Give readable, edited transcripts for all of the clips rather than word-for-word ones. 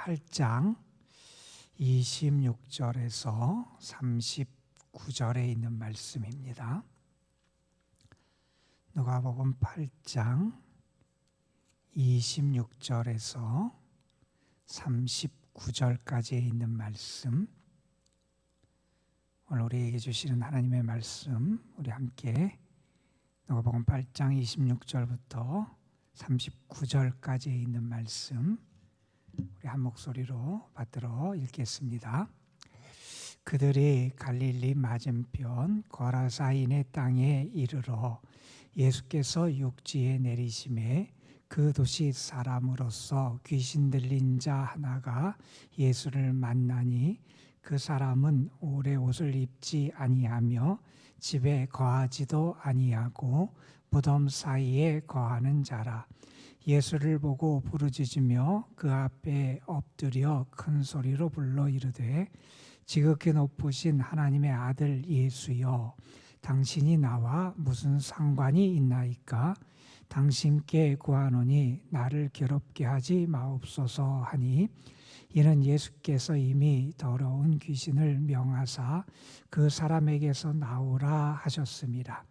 8장 26절에서 39절에 있는 말씀입니다. 누가복음 8장 26절에서 39절까지에 있는 말씀, 오늘 우리에게 주시는 하나님의 말씀, 우리 함께 누가복음 8장 26절부터 39절까지에 있는 말씀, 우리 한 목소리로 받들어 읽겠습니다. 그들이 갈릴리 맞은편 거라사인의 땅에 이르러 예수께서 육지에 내리심에 그 도시 사람으로서 귀신 들린 자 하나가 예수를 만나니 그 사람은 오래 옷을 입지 아니하며 집에 거하지도 아니하고 무덤 사이에 거하는 자라. 예수를 보고 부르짖으며 그 앞에 엎드려 큰 소리로 불러 이르되 지극히 높으신 하나님의 아들 예수여, 당신이 나와 무슨 상관이 있나이까? 당신께 구하노니 나를 괴롭게 하지 마옵소서 하니, 이는 예수께서 이미 더러운 귀신을 명하사 그 사람에게서 나오라 하셨습니다.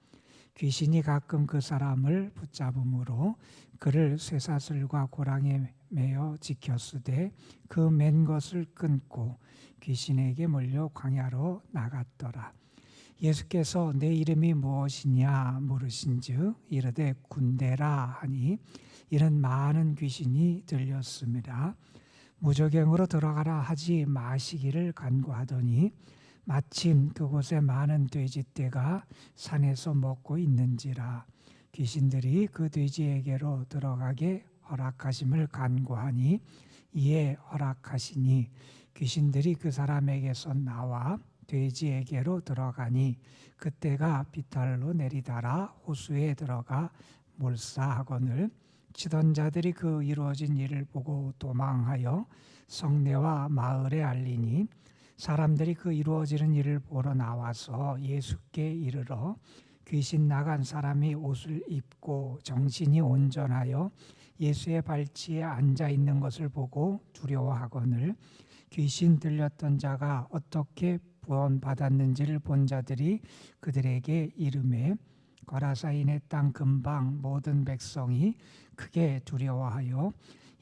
귀신이 가끔 그 사람을 붙잡음으로 그를 쇠사슬과 고랑에 매어 지켰으되 그 맨 것을 끊고 귀신에게 몰려 광야로 나갔더라. 예수께서 내 이름이 무엇이냐 물으신즉 이르되 군대라 하니, 이는 많은 귀신이 들렸습니다. 무저갱으로 들어가라 하지 마시기를 간구하더니 마침 그곳에 많은 돼지떼가 산에서 먹고 있는지라. 귀신들이 그 돼지에게로 들어가게 허락하심을 간구하니 이에 허락하시니 귀신들이 그 사람에게서 나와 돼지에게로 들어가니 그때가 비탈로 내리달아 호수에 들어가 몰사하거늘, 치던 자들이 그 이루어진 일을 보고 도망하여 성내와 마을에 알리니 사람들이 그 이루어지는 일을 보러 나와서 예수께 이르러 귀신 나간 사람이 옷을 입고 정신이 온전하여 예수의 발치에 앉아 있는 것을 보고 두려워하거늘, 귀신 들렸던 자가 어떻게 구원받았는지를 본 자들이 그들에게 이르매 거라사인의 땅 근방 모든 백성이 크게 두려워하여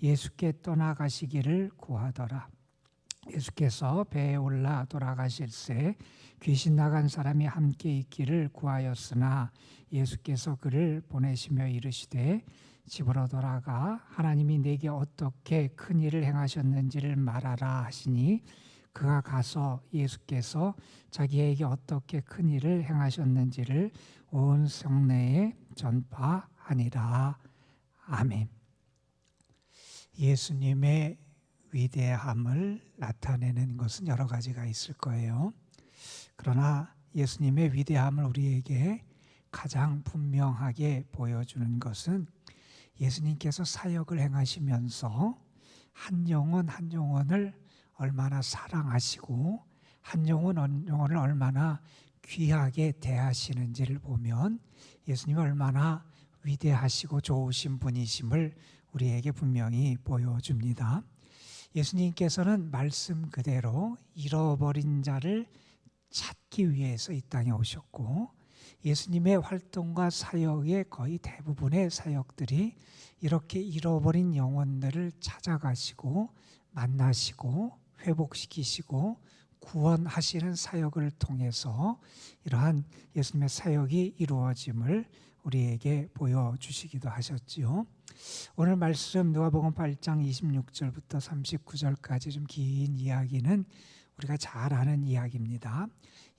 예수께 떠나가시기를 구하더라. 예수께서 배에 올라 돌아가실새 귀신 나간 사람이 함께 있기를 구하였으나 예수께서 그를 보내시며 이르시되 집으로 돌아가 하나님이 내게 어떻게 큰 일을 행하셨는지를 말하라 하시니, 그가 가서 예수께서 자기에게 어떻게 큰 일을 행하셨는지를 온 성내에 전파하니라. 아멘. 예수님의 위대함을 나타내는 것은 여러 가지가 있을 거예요. 그러나 예수님의 위대함을 우리에게 가장 분명하게 보여주는 것은 예수님께서 사역을 행하시면서 한 영혼 한 영혼을 얼마나 사랑하시고 한 영혼 한 영혼을 얼마나 귀하게 대하시는지를 보면 예수님이 얼마나 위대하시고 좋으신 분이심을 우리에게 분명히 보여줍니다. 예수님께서는 말씀 그대로 잃어버린 자를 찾기 위해서 이 땅에 오셨고, 예수님의 활동과 사역의 거의 대부분의 사역들이 이렇게 잃어버린 영혼들을 찾아가시고 만나시고 회복시키시고 구원하시는 사역을 통해서 이러한 예수님의 사역이 이루어짐을 우리에게 보여주시기도 하셨지요. 오늘 말씀 누가복음 8장 26절부터 39절까지 좀 긴 이야기는 우리가 잘 아는 이야기입니다.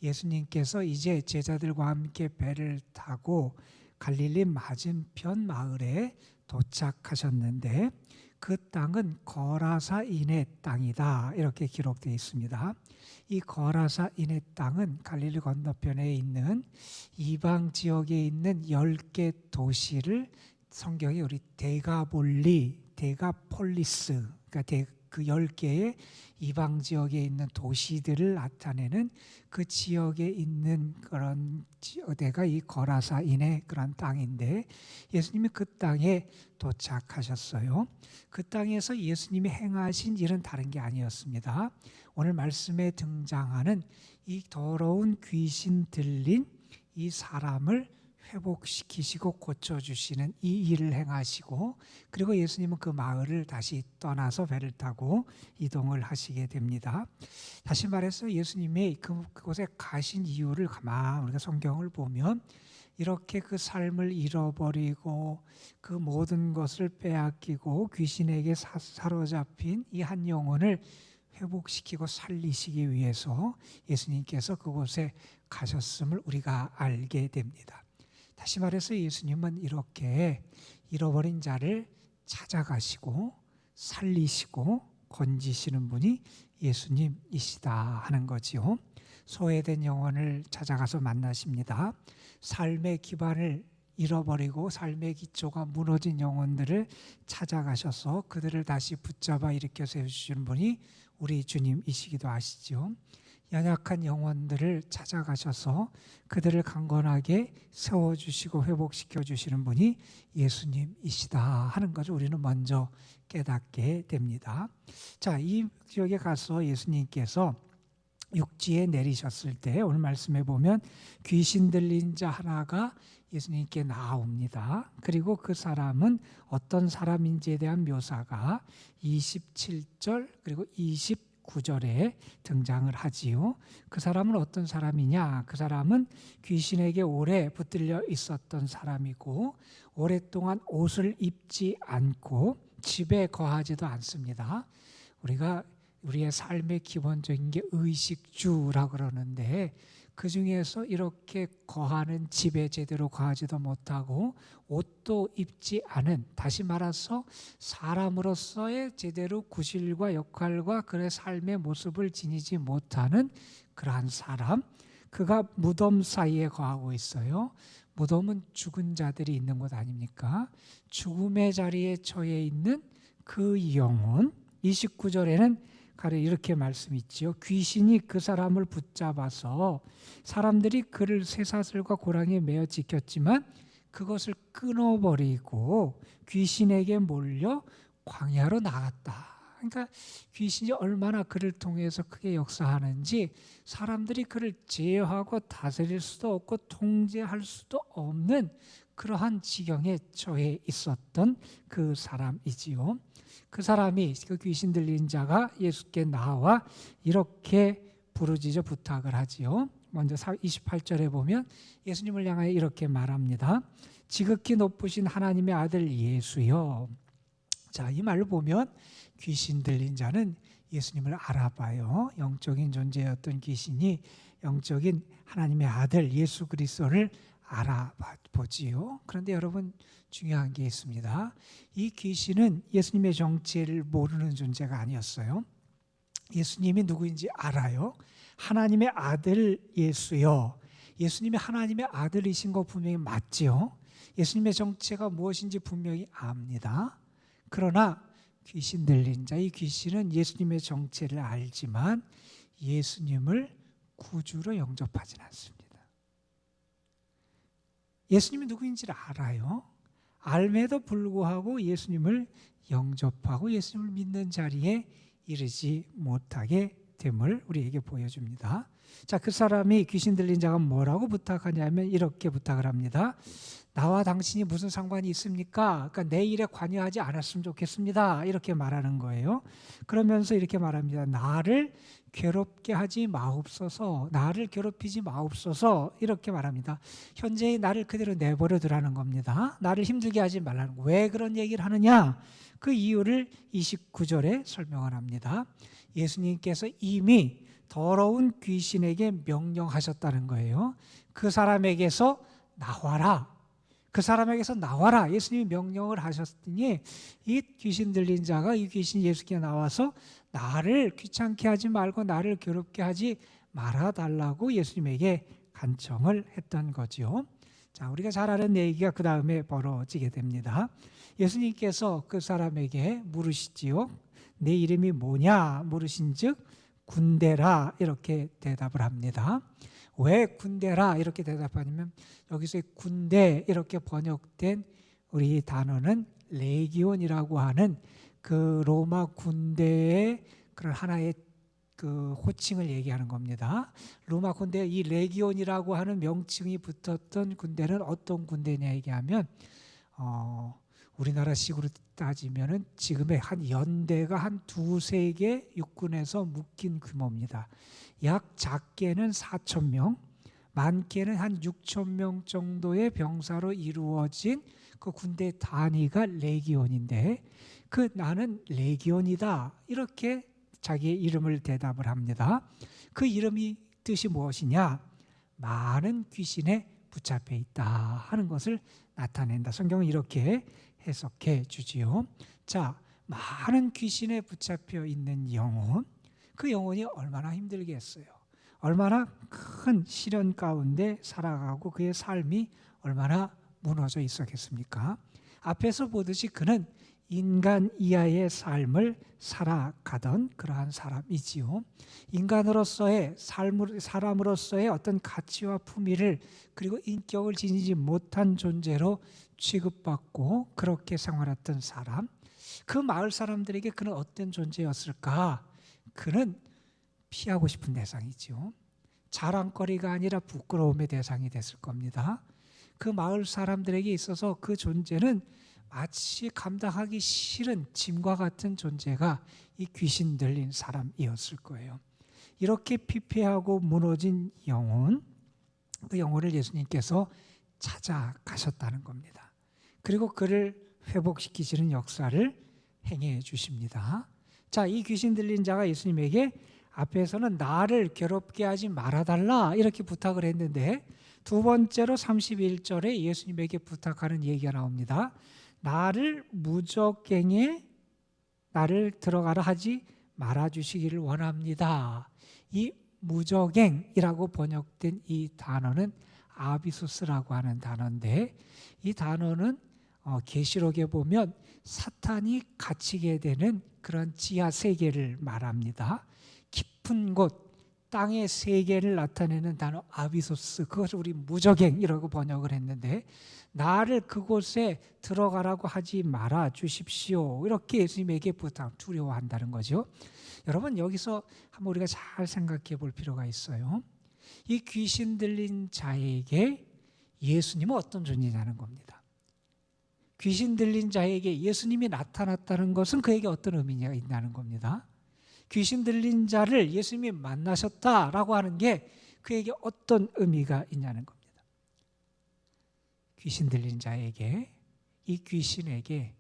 예수님께서 이제 제자들과 함께 배를 타고 갈릴리 맞은편 마을에 도착하셨는데 그 땅은 거라사인의 땅이다, 이렇게 기록되어 있습니다. 이 거라사인의 땅은 갈릴리 건너편에 있는 이방 지역에 있는 10개 도시를 성경이 우리 데가폴리스, 그러니까 그 10개의 이방 지역에 있는 도시들을 나타내는 그 지역에 있는 그런 데가 이 거라사인의 그런 땅인데 예수님이 그 땅에 도착하셨어요. 그 땅에서 예수님이 행하신 일은 다른 게 아니었습니다. 오늘 말씀에 등장하는 이 더러운 귀신 들린 이 사람을 회복시키시고 고쳐주시는 이 일을 행하시고, 그리고 예수님은 그 마을을 다시 떠나서 배를 타고 이동을 하시게 됩니다. 다시 말해서 예수님이 그곳에 가신 이유를 가만 우리가 성경을 보면 이렇게 그 삶을 잃어버리고 그 모든 것을 빼앗기고 귀신에게 사로잡힌 이 한 영혼을 회복시키고 살리시기 위해서 예수님께서 그곳에 가셨음을 우리가 알게 됩니다. 다시 말해서 예수님은 이렇게 잃어버린 자를 찾아가시고 살리시고 건지시는 분이 예수님이시다 하는 거지요. 소외된 영혼을 찾아가서 만나십니다. 삶의 기반을 잃어버리고 삶의 기초가 무너진 영혼들을 찾아가셔서 그들을 다시 붙잡아 일으켜 세우시는 분이 우리 주님이시기도 하시죠. 연약한 영혼들을 찾아가셔서 그들을 강건하게 세워주시고 회복시켜 주시는 분이 예수님이시다 하는 것을 우리는 먼저 깨닫게 됩니다. 자, 이 지역에 가서 예수님께서 육지에 내리셨을 때 오늘 말씀에 보면 귀신 들린 자 하나가 예수님께 나옵니다. 그리고 그 사람은 어떤 사람인지에 대한 묘사가 27절 그리고 29절에 등장을 하지요. 그 사람은 어떤 사람이냐? 그 사람은 귀신에게 오래 붙들려 있었던 사람이고 오랫동안 옷을 입지 않고 집에 거하지도 않습니다. 우리의 삶의 기본적인 게 의식주라고 그러는데 그 중에서 이렇게 거하는 집에 제대로 거하지도 못하고 옷도 입지 않은, 다시 말해서 사람으로서의 제대로 구실과 역할과 그의 삶의 모습을 지니지 못하는 그러한 사람, 그가 무덤 사이에 거하고 있어요. 무덤은 죽은 자들이 있는 곳 아닙니까? 죽음의 자리에 처해 있는 그 영혼. 29절에는 가령 이렇게 말씀있지요. 귀신이 그 사람을 붙잡아서 사람들이 그를 쇠사슬과 고랑이에 매어 지켰지만 그것을 끊어버리고 귀신에게 몰려 광야로 나갔다. 그러니까 귀신이 얼마나 그를 통해서 크게 역사하는지 사람들이 그를 제어하고 다스릴 수도 없고 통제할 수도 없는 그러한 지경에 처해 있었던 그 사람이지요. 그 사람이, 그 귀신 들린 자가 예수께 나와 이렇게 부르짖어 부탁을 하지요. 먼저 28절에 보면 예수님을 향하여 이렇게 말합니다. 지극히 높으신 하나님의 아들 예수여. 자, 이 말을 보면 귀신 들린 자는 예수님을 알아봐요. 영적인 존재였던 귀신이 영적인 하나님의 아들 예수 그리스도를 알아보지요. 그런데 여러분, 중요한 게 있습니다. 이 귀신은 예수님의 정체를 모르는 존재가 아니었어요. 예수님이 누구인지 알아요. 하나님의 아들 예수요. 예수님이 하나님의 아들이신 거 분명히 맞지요. 예수님의 정체가 무엇인지 분명히 압니다. 그러나 귀신 들린 자, 이 귀신은 예수님의 정체를 알지만 예수님을 구주로 영접하진 않습니다. 예수님이 누구인지를 알아요. 알매도 불구하고 예수님을 영접하고 예수님을 믿는 자리에 이르지 못하게 됨을 우리에게 보여줍니다. 자, 그 사람이 귀신 들린 자가 뭐라고 부탁하냐면 이렇게 부탁을 합니다. 나와 당신이 무슨 상관이 있습니까? 그러니까 내 일에 관여하지 않았으면 좋겠습니다. 이렇게 말하는 거예요. 그러면서 이렇게 말합니다. 나를 괴롭게 하지 마옵소서. 나를 괴롭히지 마옵소서. 이렇게 말합니다. 현재의 나를 그대로 내버려 두라는 겁니다. 나를 힘들게 하지 말라는 거예요. 왜 그런 얘기를 하느냐? 그 이유를 29절에 설명을 합니다. 예수님께서 이미 더러운 귀신에게 명령하셨다는 거예요. 그 사람에게서 나와라. 그 사람에게서 나와라. 예수님이 명령을 하셨더니 이 귀신 들린 자가, 이 귀신이 예수께 나와서 나를 귀찮게 하지 말고 나를 괴롭게 하지 말아달라고 예수님에게 간청을 했던 거죠. 자, 우리가 잘 아는 얘기가 그 다음에 벌어지게 됩니다. 예수님께서 그 사람에게 물으시지요. 내 이름이 뭐냐 물으신즉 군대라 이렇게 대답을 합니다. 왜 군대라 이렇게 대답하냐면 여기서 군대 이렇게 번역된 우리 단어는 레기온이라고 하는 그 로마 군대의 그런 하나의 그 호칭을 얘기하는 겁니다. 로마 군대 이 레기온이라고 하는 명칭이 붙었던 군대는 어떤 군대냐 얘기하면 우리나라식으로 따지면은 지금의 한 연대가 한 두세 개 육군에서 묶인 규모입니다. 약 작게는 4,000명, 많게는 한 6,000명 정도의 병사로 이루어진 그 군대 단위가 레기온인데 그 나는 레기온이다 이렇게 자기의 이름을 대답을 합니다. 그 이름이 뜻이 무엇이냐? 많은 귀신에 붙잡혀 있다 하는 것을 나타낸다. 성경은 이렇게 해석해 주지요. 자, 많은 귀신에 붙잡혀 있는 영혼, 그 영혼이 얼마나 힘들겠어요. 얼마나 큰 시련 가운데 살아가고 그의 삶이 얼마나 무너져 있었겠습니까? 앞에서 보듯이 그는 인간 이하의 삶을 살아가던 그러한 사람이지요. 인간으로서의 사람으로서의 어떤 가치와 품위를 그리고 인격을 지니지 못한 존재로 취급받고 그렇게 생활했던 사람. 그 마을 사람들에게 그는 어떤 존재였을까? 그는 피하고 싶은 대상이지요. 자랑거리가 아니라 부끄러움의 대상이 됐을 겁니다. 그 마을 사람들에게 있어서 그 존재는 마치 감당하기 싫은 짐과 같은 존재가 이 귀신 들린 사람이었을 거예요. 이렇게 피폐하고 무너진 영혼, 그 영혼을 예수님께서 찾아가셨다는 겁니다. 그리고 그를 회복시키시는 역사를 행해 주십니다. 자, 이 귀신 들린 자가 예수님에게 앞에서는 나를 괴롭게 하지 말아달라 이렇게 부탁을 했는데 두 번째로 31절에 예수님에게 부탁하는 얘기가 나옵니다. 나를 무적행에 나를 들어가라 하지 말아주시기를 원합니다. 이 무적행이라고 번역된 이 단어는 아비소스라고 하는 단어인데 이 단어는 계시록에 보면 사탄이 갇히게 되는 그런 지하 세계를 말합니다. 깊은 곳, 땅의 세계를 나타내는 단어 아비소스, 그것을 우리 무적행이라고 번역을 했는데 나를 그곳에 들어가라고 하지 말아 주십시오. 이렇게 예수님에게 두려워한다는 거죠. 여러분 여기서 한번 우리가 잘 생각해 볼 필요가 있어요. 이 귀신 들린 자에게 예수님은 어떤 존재냐는 겁니다. 귀신 들린 자에게 예수님이 나타났다는 것은 그에게 어떤 의미가 있다는 겁니다. 귀신 들린 자를 예수님이 만나셨다라고 하는 게 그에게 어떤 의미가 있냐는 겁니다. 귀신 들린 자에게, 이 귀신에게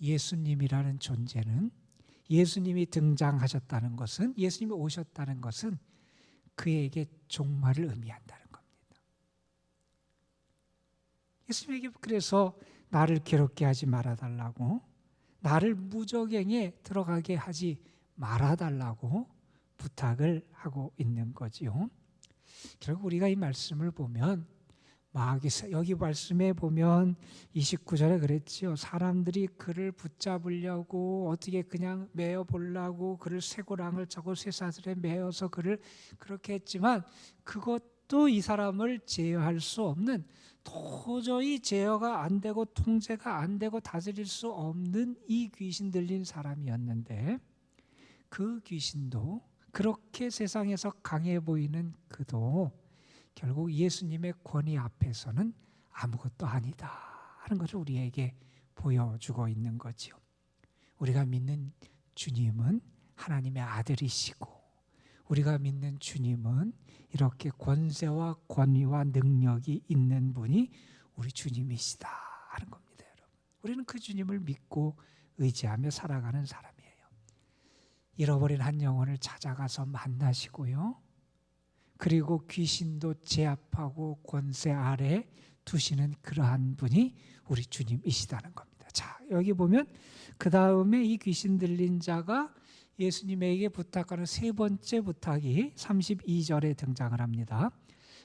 예수님이라는 존재는, 예수님이 등장하셨다는 것은, 예수님이 오셨다는 것은 그에게 종말을 의미한다는 겁니다. 예수님에게 그래서 나를 괴롭게 하지 말아달라고, 나를 무적행에 들어가게 하지 말아달라고 부탁을 하고 있는 거지요. 결국 우리가 이 말씀을 보면 여기 말씀에 보면 29절에 그랬지요. 사람들이 그를 붙잡으려고 어떻게 그냥 메어 보려고 그를 쇠고랑을 차고 쇠사슬에 메어서 그를 그렇게 했지만 그것도 이 사람을 제어할 수 없는, 도저히 제어가 안 되고 통제가 안 되고 다스릴 수 없는 이 귀신 들린 사람이었는데 그 귀신도, 그렇게 세상에서 강해 보이는 그도 결국 예수님의 권위 앞에서는 아무것도 아니다 하는 것을 우리에게 보여주고 있는 거죠. 우리가 믿는 주님은 하나님의 아들이시고 우리가 믿는 주님은 이렇게 권세와 권위와 능력이 있는 분이 우리 주님이시다 하는 겁니다. 여러분, 우리는 그 주님을 믿고 의지하며 살아가는 사람이에요. 잃어버린 한 영혼을 찾아가서 만나시고요, 그리고 귀신도 제압하고 권세 아래 두시는 그러한 분이 우리 주님이시다는 겁니다. 자, 여기 보면 그 다음에 이 귀신 들린 자가 예수님에게 부탁하는 세 번째 부탁이 32절에 등장을 합니다.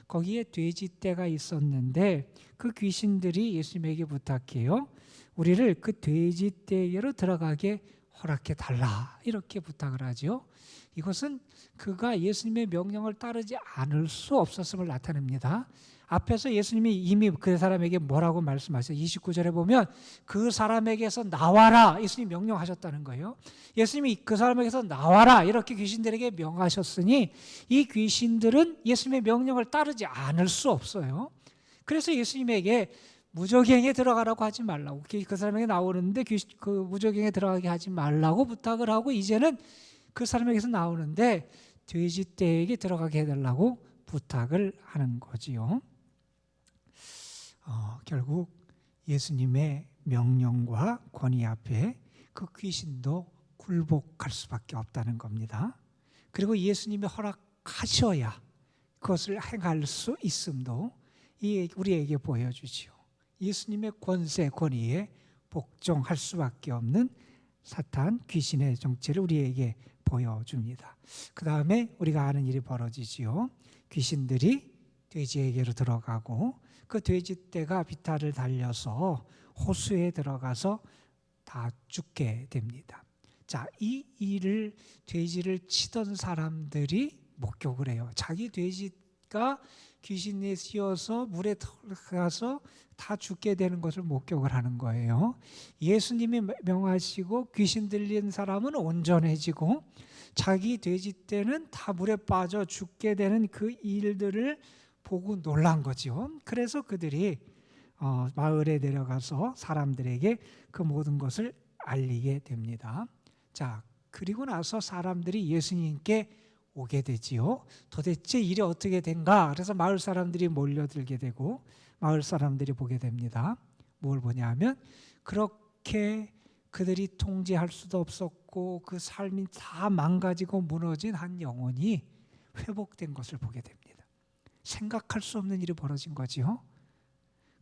거기에 돼지떼가 있었는데 그 귀신들이 예수님에게 부탁해요. 우리를 그 돼지떼에게로 들어가게 허락해 달라 이렇게 부탁을 하죠. 이것은 그가 예수님의 명령을 따르지 않을 수 없었음을 나타냅니다. 앞에서 예수님이 이미 그 사람에게 뭐라고 말씀하셨어요? 29절에 보면 그 사람에게서 나와라 예수님이 명령하셨다는 거예요. 예수님이 그 사람에게서 나와라 이렇게 귀신들에게 명하셨으니 이 귀신들은 예수님의 명령을 따르지 않을 수 없어요. 그래서 예수님에게 무저갱에 들어가라고 하지 말라고, 그 사람에게 나오는데 그 무저갱에 들어가게 하지 말라고 부탁을 하고, 이제는 그 사람에게서 나오는데 돼지떼에게 들어가게 해달라고 부탁을 하는 거지요. 결국 예수님의 명령과 권위 앞에 그 귀신도 굴복할 수밖에 없다는 겁니다. 그리고 예수님이 허락하셔야 그것을 행할 수 있음도 우리에게 보여주지요. 예수님의 권세, 권위에 복종할 수밖에 없는 사탄, 귀신의 정체를 우리에게 보여줍니다. 그 다음에 우리가 아는 일이 벌어지지요. 귀신들이 돼지에게로 들어가고 그 돼지떼가 비탈을 달려서 호수에 들어가서 다 죽게 됩니다. 자, 이 일을 돼지를 치던 사람들이 목격을 해요. 자기 돼지가 귀신에 씌어서 물에 들어가서 다 죽게 되는 것을 목격을 하는 거예요. 예수님이 명하시고 귀신 들린 사람은 온전해지고 자기 돼지떼는 다 물에 빠져 죽게 되는 그 일들을 보고 놀란 거죠. 그래서 그들이 마을에 내려가서 사람들에게 그 모든 것을 알리게 됩니다. 자, 그리고 나서 사람들이 예수님께 오게 되지요. 도대체 일이 어떻게 된가? 그래서 마을 사람들이 몰려들게 되고 마을 사람들이 보게 됩니다. 뭘 보냐면 그렇게 그들이 통제할 수도 없었고 그 삶이 다 망가지고 무너진 한 영혼이 회복된 것을 보게 됩니다. 생각할 수 없는 일이 벌어진 거지요.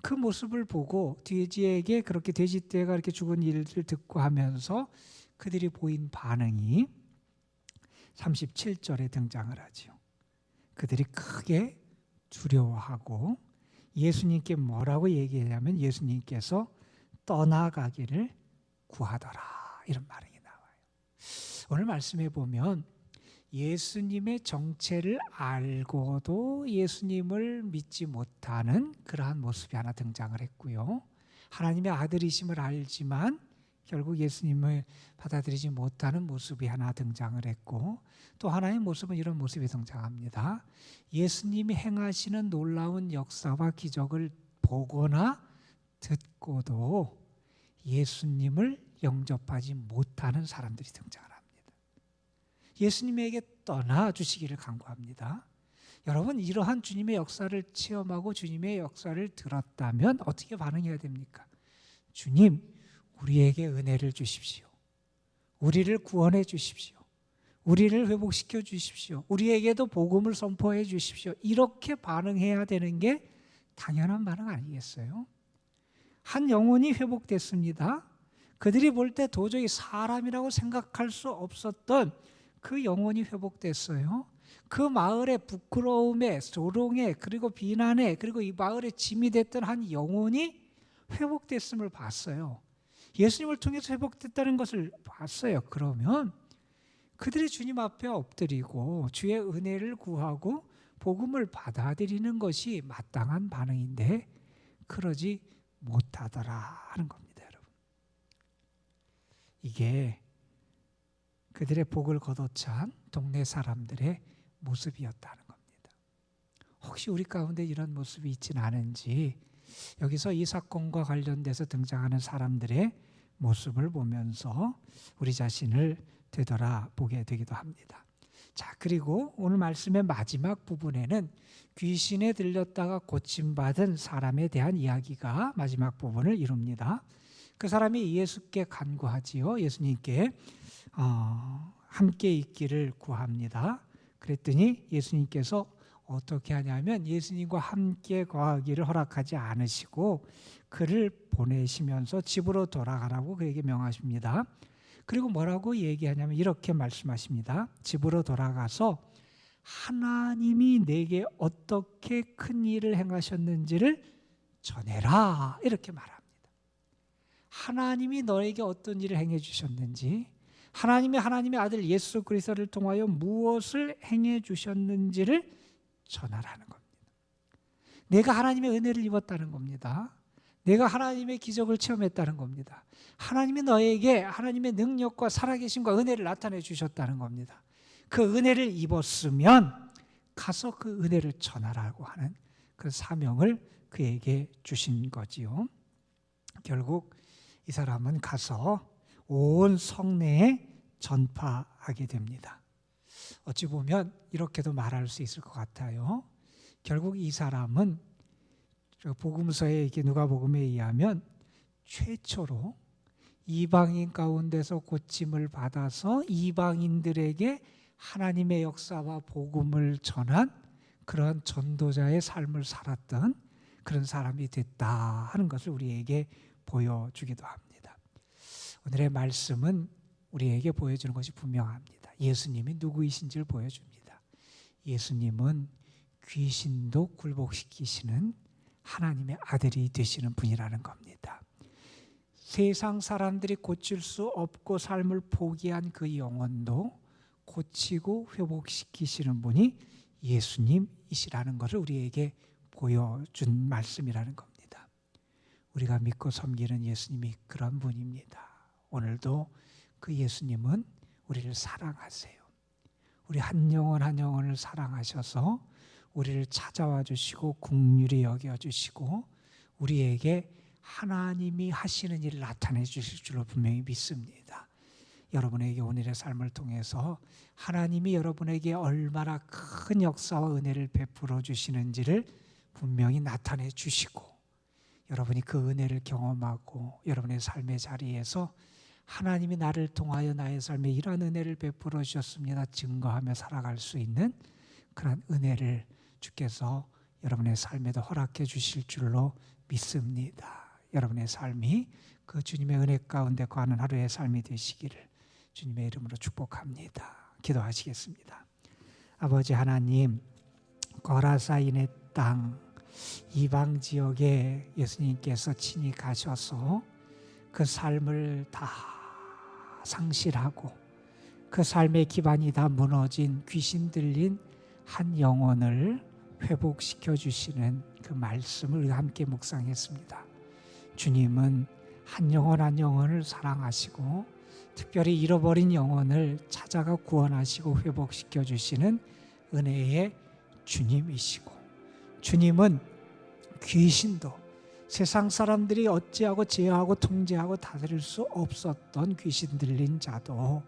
그 모습을 보고 돼지에게 그렇게 돼지떼가 이렇게 죽은 일을 듣고 하면서 그들이 보인 반응이 37절에 등장을 하죠. 그들이 크게 두려워하고 예수님께 뭐라고 얘기하냐면 예수님께서 떠나가기를 구하더라 이런 말이 나와요. 오늘 말씀해 보면 예수님의 정체를 알고도 예수님을 믿지 못하는 그러한 모습이 하나 등장을 했고요. 하나님의 아들이심을 알지만 결국 예수님을 받아들이지 못하는 모습이 하나 등장을 했고, 또 하나의 모습은 이런 모습이 등장합니다. 예수님이 행하시는 놀라운 역사와 기적을 보거나 듣고도 예수님을 영접하지 못하는 사람들이 등장을 합니다. 예수님에게 떠나주시기를 간구합니다. 여러분, 이러한 주님의 역사를 체험하고 주님의 역사를 들었다면 어떻게 반응해야 됩니까? 주님, 우리에게 은혜를 주십시오. 우리를 구원해 주십시오. 우리를 회복시켜 주십시오. 우리에게도 복음을 선포해 주십시오. 이렇게 반응해야 되는 게 당연한 반응 아니겠어요? 한 영혼이 회복됐습니다. 그들이 볼 때 도저히 사람이라고 생각할 수 없었던 그 영혼이 회복됐어요. 그 마을의 부끄러움에, 조롱에, 그리고 비난에, 그리고 이 마을의 짐이 됐던 한 영혼이 회복됐음을 봤어요. 예수님을 통해서 회복됐다는 것을 봤어요. 그러면 그들이 주님 앞에 엎드리고 주의 은혜를 구하고 복음을 받아들이는 것이 마땅한 반응인데 그러지 못하더라 하는 겁니다, 여러분. 이게 그들의 복을 거둬찬 동네 사람들의 모습이었다는 겁니다. 혹시 우리 가운데 이런 모습이 있지는 않은지 여기서 이 사건과 관련돼서 등장하는 사람들의 모습을 보면서 우리 자신을 되돌아보게 되기도 합니다. 자, 그리고 오늘 말씀의 마지막 부분에는 귀신에 들렸다가 고침받은 사람에 대한 이야기가 마지막 부분을 이룹니다. 그 사람이 예수께 간구하지요. 예수님께 함께 있기를 구합니다. 그랬더니 예수님께서 어떻게 하냐면 예수님과 함께 거하기를 허락하지 않으시고 그를 보내시면서 집으로 돌아가라고 그에게 명하십니다. 그리고 뭐라고 얘기하냐면 이렇게 말씀하십니다. 집으로 돌아가서 하나님이 내게 어떻게 큰 일을 행하셨는지를 전해라 이렇게 말합니다. 하나님이 너에게 어떤 일을 행해 주셨는지, 하나님의 아들 예수 그리스도를 통하여 무엇을 행해 주셨는지를 전하라는 겁니다. 내가 하나님의 은혜를 입었다는 겁니다. 내가 하나님의 기적을 체험했다는 겁니다. 하나님이 너에게 하나님의 능력과 살아계심과 은혜를 나타내 주셨다는 겁니다. 그 은혜를 입었으면 가서 그 은혜를 전하라고 하는 그 사명을 그에게 주신 거지요. 결국 이 사람은 가서 온 성내에 전파하게 됩니다. 어찌 보면 이렇게도 말할 수 있을 것 같아요. 결국 이 사람은 복음서에 누가복음에 의하면 최초로 이방인 가운데서 고침을 받아서 이방인들에게 하나님의 역사와 복음을 전한 그런 전도자의 삶을 살았던 그런 사람이 됐다 하는 것을 우리에게 보여주기도 합니다. 오늘의 말씀은 우리에게 보여주는 것이 분명합니다. 예수님이 누구이신지를 보여줍니다. 예수님은 귀신도 굴복시키시는 하나님의 아들이 되시는 분이라는 겁니다. 세상 사람들이 고칠 수 없고 삶을 포기한 그 영혼도 고치고 회복시키시는 분이 예수님이시라는 것을 우리에게 보여준 말씀이라는 겁니다. 우리가 믿고 섬기는 예수님이 그런 분입니다. 오늘도 그 예수님은 우리를 사랑하세요. 우리 한 영혼 한 영혼을 사랑하셔서 우리를 찾아와 주시고 긍휼히 여겨 주시고 우리에게 하나님이 하시는 일을 나타내 주실 줄로 분명히 믿습니다. 여러분에게 오늘의 삶을 통해서 하나님이 여러분에게 얼마나 큰 역사와 은혜를 베풀어 주시는지를 분명히 나타내 주시고 여러분이 그 은혜를 경험하고 여러분의 삶의 자리에서 하나님이 나를 통하여 나의 삶에 이러한 은혜를 베풀어 주셨습니다 증거하며 살아갈 수 있는 그런 은혜를 주께서 여러분의 삶에도 허락해 주실 줄로 믿습니다. 여러분의 삶이 그 주님의 은혜 가운데 거하는 하루의 삶이 되시기를 주님의 이름으로 축복합니다. 기도하시겠습니다. 아버지 하나님, 거라사인의 땅 이방 지역에 예수님께서 친히 가셔서 그 삶을 다 상실하고 그 삶의 기반이 다 무너진 귀신 들린 한 영혼을 회복시켜 주시는 그 말씀을 우리가 함께 묵상했습니다. 주님은 한 영혼 한 영혼을 사랑하시고 특별히 잃어버린 영혼을 찾아가 구원하시고 회복시켜 주시는 은혜의 주님이시고 주님은 귀신도 세상 사람들이 어찌하고 제어하고 통제하고 다스릴 수 없었던 귀신 들린 자도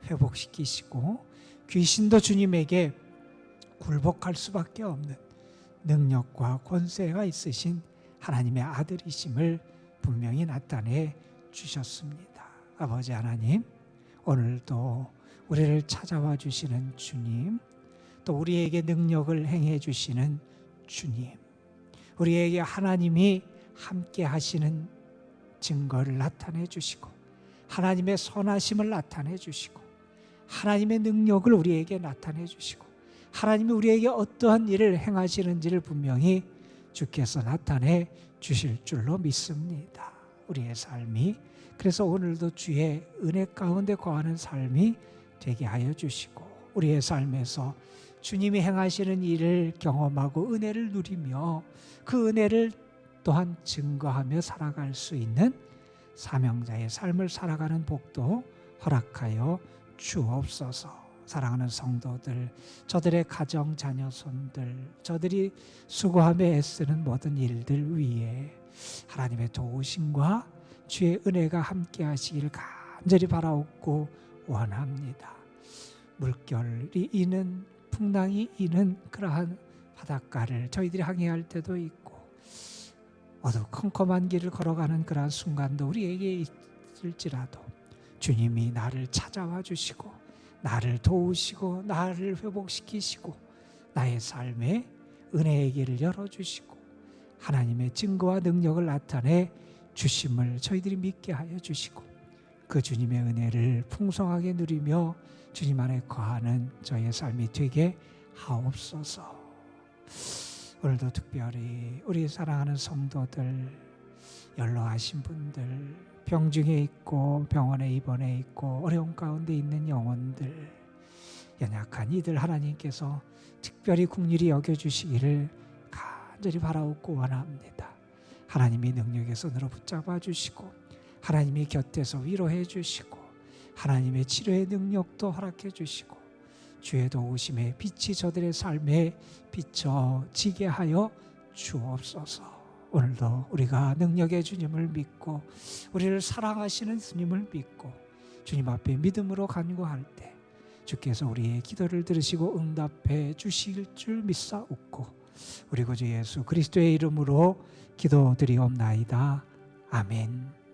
회복시키시고 귀신도 주님에게 굴복할 수밖에 없는 능력과 권세가 있으신 하나님의 아들이심을 분명히 나타내 주셨습니다. 아버지 하나님, 오늘도 우리를 찾아와 주시는 주님, 또 우리에게 능력을 행해 주시는 주님, 우리에게 하나님이 함께 하시는 증거를 나타내 주시고 하나님의 선하심을 나타내 주시고 하나님의 능력을 우리에게 나타내 주시고 하나님이 우리에게 어떠한 일을 행하시는지를 분명히 주께서 나타내 주실 줄로 믿습니다. 우리의 삶이 그래서 오늘도 주의 은혜 가운데 거하는 삶이 되게 하여 주시고 우리의 삶에서 주님이 행하시는 일을 경험하고 은혜를 누리며 그 은혜를 또한 증거하며 살아갈 수 있는 사명자의 삶을 살아가는 복도 허락하여 주옵소서. 사랑하는 성도들, 저들의 가정, 자녀손들, 저들이 수고하며 애쓰는 모든 일들 위에 하나님의 도우심과 주의 은혜가 함께 하시기를 간절히 바라옵고 원합니다. 물결이 이는 풍랑이 이는 그러한 바닷가를 저희들이 항해할 때도 있고 어두컴컴한 길을 걸어가는 그러한 순간도 우리에게 있을지라도 주님이 나를 찾아와 주시고 나를 도우시고 나를 회복시키시고 나의 삶에 은혜의 길을 열어주시고 하나님의 증거와 능력을 나타내 주심을 저희들이 믿게 하여 주시고 그 주님의 은혜를 풍성하게 누리며 주님 안에 거하는 저희의 삶이 되게 하옵소서. 오늘도 특별히 우리 사랑하는 성도들 연로하신 분들, 병중에 있고 병원에 입원해 있고 어려움 가운데 있는 영혼들, 연약한 이들 하나님께서 특별히 긍휼히 여겨주시기를 간절히 바라옵고 원합니다. 하나님의 능력의 손으로 붙잡아 주시고 하나님의 곁에서 위로해 주시고 하나님의 치료의 능력도 허락해 주시고 주의 도우심의 빛이 저들의 삶에 비춰지게 하여 주옵소서. 오늘도 우리가 능력의 주님을 믿고 우리를 사랑하시는 주님을 믿고 주님 앞에 믿음으로 간구할 때 주께서 우리의 기도를 들으시고 응답해 주실 줄 믿사옵고 우리 구주 예수 그리스도의 이름으로 기도드리옵나이다. 아멘.